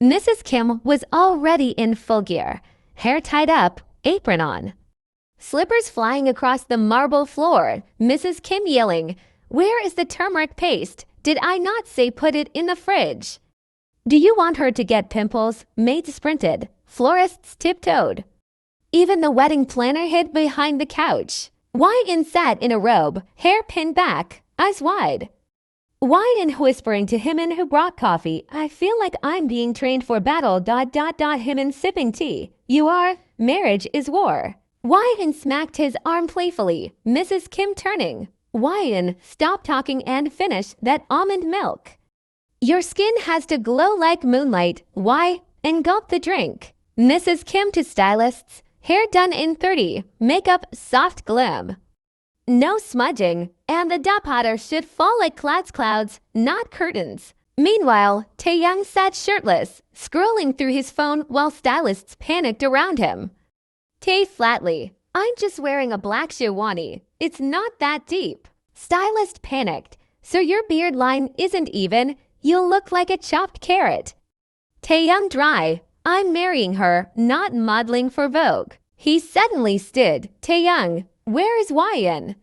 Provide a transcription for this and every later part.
Mrs. Kim was already in full gear, hair tied up, apron on. Slippers flying across the marble floor, Mrs. Kim yelling, "Where is the turmeric paste? Did I not say put it in the fridge?" "Do you want her to get pimples?" Maids sprinted, florists tiptoed. Even the wedding planner hid behind the couch. Wyan sat in a robe, hair pinned back, eyes wide. Wyan whispering to Hyman who brought coffee, "I feel like I'm being trained for battle. Hyman sipping tea. "You are? Marriage is war." Wyan smacked his arm playfully, Mrs. Kim turning. "Wyan, stop talking and finish that almond milk. Your skin has to glow like moonlight. Why? And gulp the drink." Mrs. Kim to stylists, hair done in 30, makeup soft glam. No smudging, and the dapata should fall like clouds, not curtains. Meanwhile, Taehyung sat shirtless, scrolling through his phone while stylists panicked around him. Tae flatly, "I'm just wearing a black sherwani. It's not that deep." Stylist panicked, "So your beard line isn't even? You'll look like a chopped carrot." Taehyung dry, "I'm marrying her, not modeling for Vogue." He suddenly stood. "Taehyung, where is Wyan?"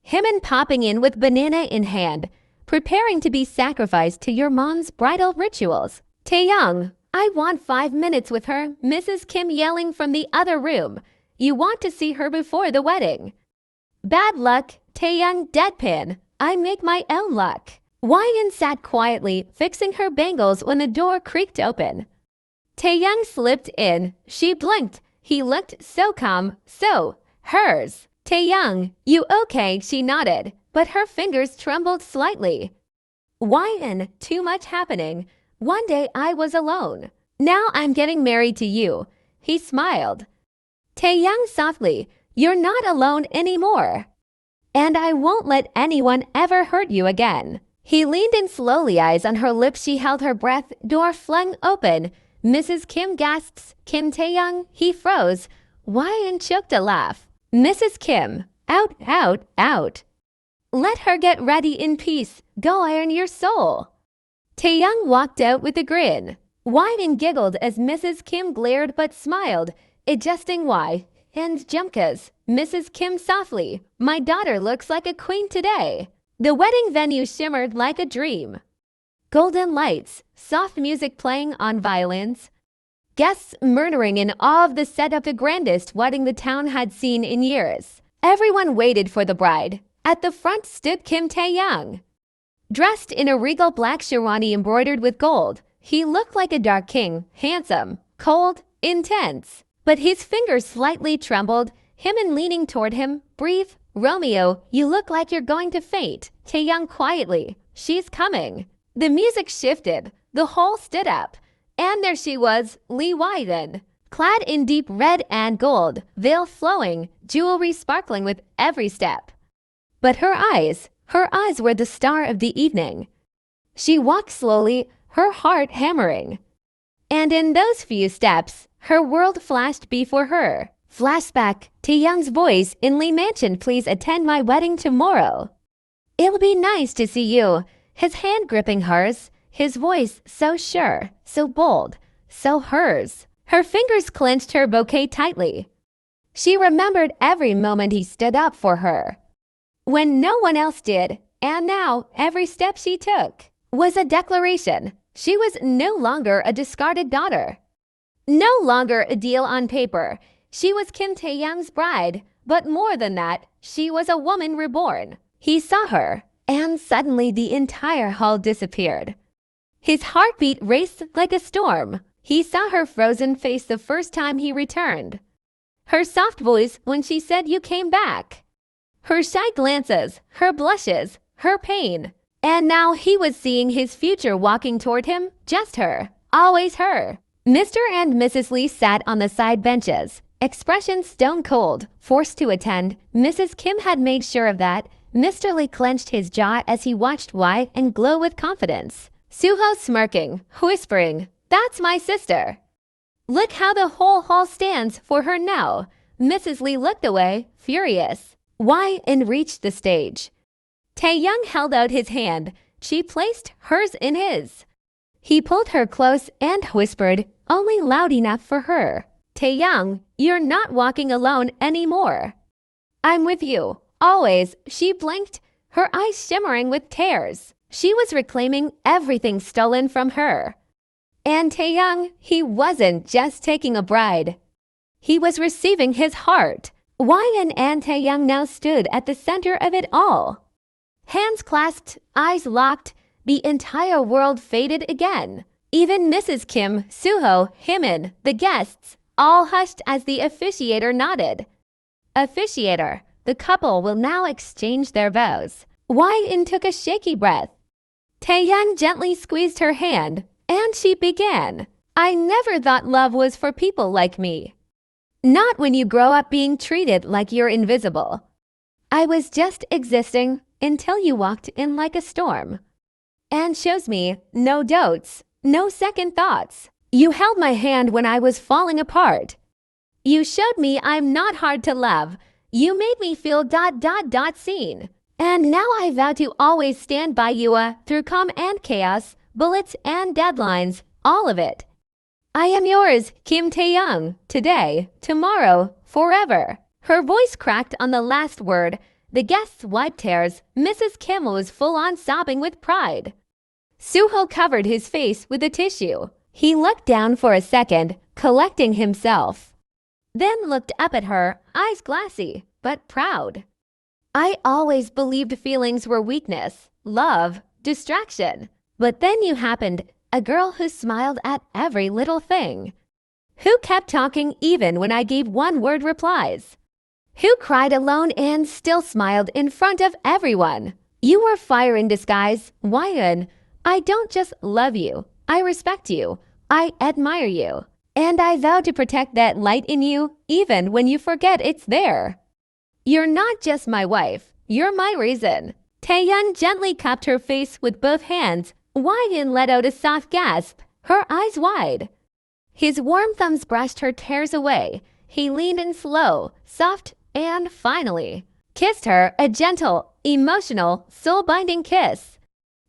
Hyman popping in with banana in hand, "Preparing to be sacrificed to your mom's bridal rituals." Taehyung, "I want 5 minutes with her." Mrs. Kim yelling from the other room, "You want to see her before the wedding." Bad luck, Taehyung deadpan, "I make my own luck." Wyan sat quietly, fixing her bangles when the door creaked open. Taehyung slipped in. She blinked. He looked so calm, so hers. "Taehyung, you okay?" She nodded, but her fingers trembled slightly. Wyan, "Too much happening. One day I was alone. Now I'm getting married to you." He smiled. Taehyung softly, "You're not alone anymore. And I won't let anyone ever hurt you again." He leaned in slowly, eyes on her lips. She held her breath, door flung open. Mrs. Kim gasps, "KIMTAEHYUNG." He froze. Wyan choked a laugh. Mrs. Kim, "Out, out, out. Let her get ready in peace. Go iron your soul." Taehyung walked out with a grin. Wyan giggled as Mrs. Kim glared but smiled, adjusting why. "And Jungkook's." Mrs. Kim softly, "My daughter looks like a queen today." The wedding venue shimmered like a dream. Golden lights, soft music playing on violins. Guests murmuring in awe of the setup, the grandest wedding the town had seen in years. Everyone waited for the bride. At the front stood KIMTAEHYUNG. Dressed in a regal black sherwani embroidered with gold, he looked like a dark king, handsome, cold, intense. But his fingers slightly trembled, Hyman leaning toward him, brief, "Romeo, you look like you're going to faint." Taehyung quietly, "She's coming." The music shifted, the whole stood up, and there she was, Lee Wyan, clad in deep red and gold, veil flowing, jewelry sparkling with every step. But her eyes were the star of the evening. She walked slowly, her heart hammering. And in those few steps, her world flashed before her. Flashback, Taehyung's voice in Lee Mansion, "Please attend my wedding tomorrow. It'll be nice to see you." His hand gripping hers, his voice so sure, so bold, so hers. Her fingers clenched her bouquet tightly. She remembered every moment he stood up for her, when no one else did, and now every step she took was a declaration. She was no longer a discarded daughter, no longer a deal on paper. She was KIMTAEHYUNG's bride, but more than that, she was a woman reborn. He saw her, and suddenly the entire hall disappeared. His heartbeat raced like a storm. He saw her frozen face the first time he returned. Her soft voice when she said, "You came back." Her shy glances, her blushes, her pain. And now he was seeing his future walking toward him, just her, always her. Mr. and Mrs. Lee sat on the side benches, expressions stone cold, forced to attend. Mrs. Kim had made sure of that. Mr. Lee clenched his jaw as he watched Wyan glow with confidence. Suho smirking, whispering, "That's my sister. Look how the whole hall stands for her now." Mrs. Lee looked away, furious. Wyan reached the stage. Taehyung held out his hand. She placed hers in his. He pulled her close and whispered, only loud enough for her. Taehyung, you're not walking alone anymore. I'm with you, always, she blinked, her eyes shimmering with tears. She was reclaiming everything stolen from her. And Taehyung, he wasn't just taking a bride. He was receiving his heart. Whyun and Taehyung now stood at the center of it all. Hands clasped, eyes locked, the entire world faded again. Even Mrs. Kim, Suho, Hymin, the guests, all hushed as the officiator nodded. Officiator, the couple will now exchange their vows. Whyun took a shaky breath. Taehyung gently squeezed her hand, and she began. I never thought love was for people like me. Not when you grow up being treated like you're invisible. I was just existing until you walked in like a storm. And shows me no doubts, no second thoughts. You held my hand when I was falling apart. You showed me I'm not hard to love. You made me feel ... seen. And now I vow to always stand by you through calm and chaos, bullets and deadlines, all of it. I am yours, KIMTAEHYUNG, today, tomorrow, forever. Her voice cracked on the last word. The guests wiped tears. Mrs. Kim was full-on sobbing with pride. Suho covered his face with a tissue. He looked down for a second, collecting himself. Then looked up at her, eyes glassy, but proud. I always believed feelings were weakness, love, distraction. But then you happened, a girl who smiled at every little thing. Who kept talking even when I gave one-word replies. Who cried alone and still smiled in front of everyone. You were fire in disguise, Whyun. I don't just love you, I respect you, I admire you. And I vow to protect that light in you even when you forget it's there. You're not just my wife, you're my reason. Taehyung gently cupped her face with both hands. Whyun let out a soft gasp, her eyes wide. His warm thumbs brushed her tears away. He leaned in slow, soft, and finally kissed her, a gentle, emotional, soul-binding kiss.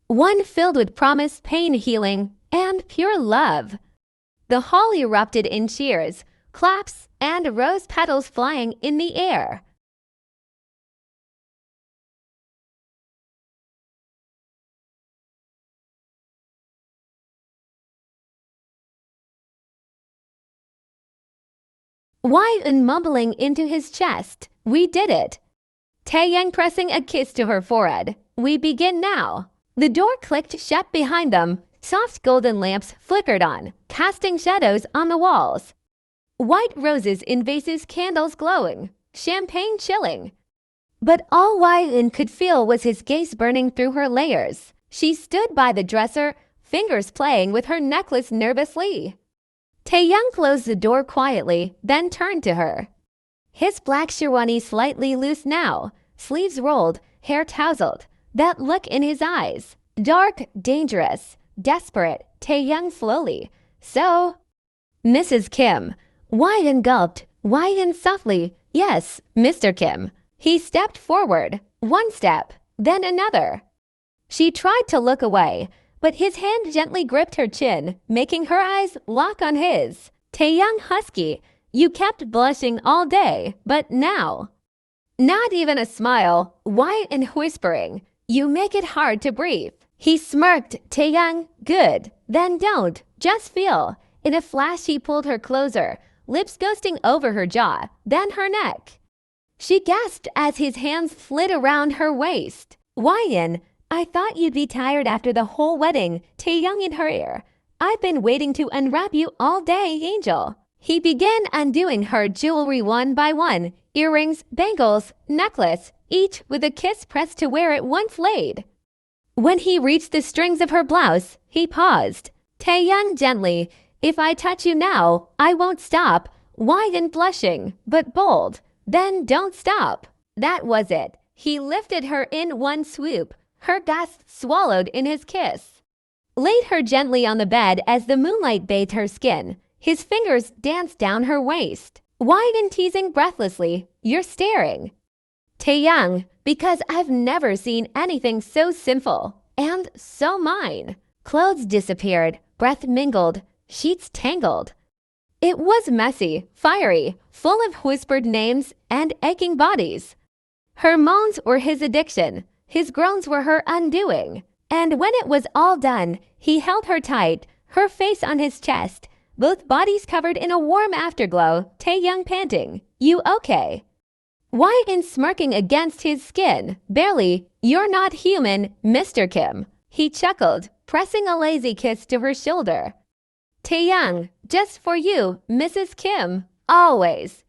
One filled with promise, pain, healing, and pure love. The hall erupted in cheers, claps, and rose petals flying in the air. Whyun mumbling into his chest, we did it. Taehyung pressing a kiss to her forehead, we begin now. The door clicked shut behind them. Soft golden lamps flickered on, casting shadows on the walls. White roses in vases, candles glowing, champagne chilling. But all Whyun could feel was his gaze burning through her layers. She stood by the dresser, fingers playing with her necklace nervously. Taehyung closed the door quietly, then turned to her. His black sherwani slightly loose now, sleeves rolled, hair tousled. That look in his eyes, dark, dangerous, desperate. Taehyung slowly. So, Mrs. Kim. Whyun gulped. Whyun softly. Yes, Mr. Kim. He stepped forward. One step, then another. She tried to look away, but his hand gently gripped her chin, making her eyes lock on his. Taehyung husky, you kept blushing all day, but now. Not even a smile, white and whispering. You make it hard to breathe. He smirked. Taehyung, good. Then don't. Just feel. In a flash he pulled her closer, lips ghosting over her jaw, then her neck. She gasped as his hands slid around her waist. Whyun, I thought you'd be tired after the whole wedding. Taehyung in her ear. I've been waiting to unwrap you all day, Angel. He began undoing her jewelry one by one, earrings, bangles, necklace, each with a kiss pressed to where it once laid. When he reached the strings of her blouse, he paused. Taehyung gently, if I touch you now, I won't stop. Whyun blushing, but bold. Then don't stop. That was it. He lifted her in one swoop, her gasp swallowed in his kiss. Laid her gently on the bed as the moonlight bathed her skin. His fingers danced down her waist. Whyun teasing breathlessly, you're staring. Taehyung, because I've never seen anything so simple and so mine. Clothes disappeared, breath mingled, sheets tangled. It was messy, fiery, full of whispered names and aching bodies. Her moans were his addiction, his groans were her undoing. And when it was all done, he held her tight, her face on his chest, both bodies covered in a warm afterglow, Taehyung panting, "You okay?" White and smirking against his skin, barely, "You're not human, Mr. Kim." He chuckled, pressing a lazy kiss to her shoulder. "Taehyung, just for you, Mrs. Kim, always."